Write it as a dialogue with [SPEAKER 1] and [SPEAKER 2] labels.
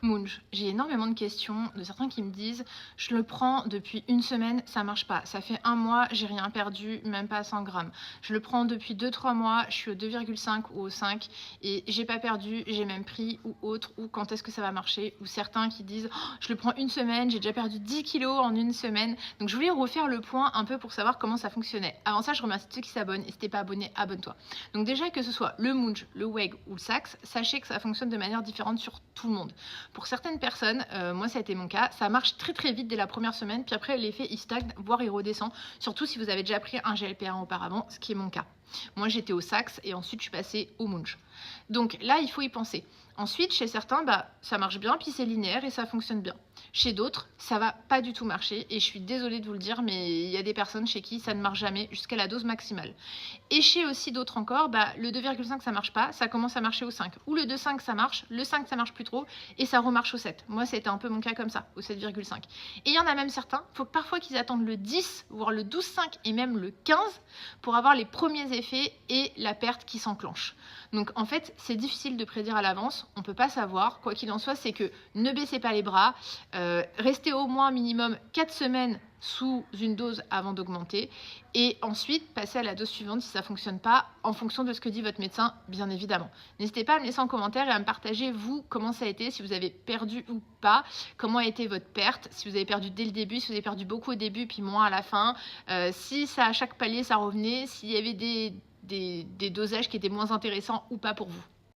[SPEAKER 1] Munch, j'ai énormément de questions de certains qui me disent: «Je le prends depuis une semaine, ça marche pas. Ça fait un mois, j'ai rien perdu, même pas 100 grammes. Je le prends depuis 2-3 mois, je suis au 2,5 ou au 5 et j'ai pas perdu, j'ai même pris» ou autre, ou «Quand est-ce que ça va marcher?» ou certains qui disent: «Oh, je le prends une semaine, j'ai déjà perdu 10 kilos en une semaine». Donc je voulais refaire le point un peu pour savoir comment ça fonctionnait. Avant ça, je remercie ceux qui s'abonnent et si t'es pas abonné, abonne-toi. Donc déjà, que ce soit le Munch, le Weg ou le Sax, sachez que ça fonctionne de manière différente sur tout le monde. Pour certaines personnes, moi ça a été mon cas, ça marche très très vite dès la première semaine, puis après l'effet il stagne, voire il redescend, surtout si vous avez déjà pris un GLP-1 auparavant, ce qui est mon cas. Moi j'étais au Sax et ensuite je suis passée au Munch. Donc là il faut y penser. Ensuite, chez certains, ça marche bien, puis c'est linéaire et ça fonctionne bien. Chez d'autres, ça va pas du tout marcher et je suis désolée de vous le dire, mais il y a des personnes chez qui ça ne marche jamais jusqu'à la dose maximale. Et chez aussi d'autres encore, le 2,5 ça marche pas, ça commence à marcher au 5. Ou le 2,5 ça marche, le 5 ça marche plus trop et ça remarche au 7. Moi, c'était un peu mon cas comme ça, au 7,5. Et il y en a même certains, il faut parfois qu'ils attendent le 10, voire le 12,5 et même le 15 pour avoir les premiers effets et la perte qui s'enclenche. Donc en fait, c'est difficile de prédire à l'avance, on ne peut pas savoir. Quoi qu'il en soit, c'est que ne baissez pas les bras, restez au moins minimum 4 semaines sous une dose avant d'augmenter et ensuite passez à la dose suivante si ça ne fonctionne pas en fonction de ce que dit votre médecin, bien évidemment. N'hésitez pas à me laisser en commentaire et à me partager vous comment ça a été, si vous avez perdu ou pas, comment a été votre perte, si vous avez perdu dès le début, si vous avez perdu beaucoup au début puis moins à la fin, si ça à chaque palier ça revenait, s'il y avait des dosages qui étaient moins intéressants ou pas pour vous.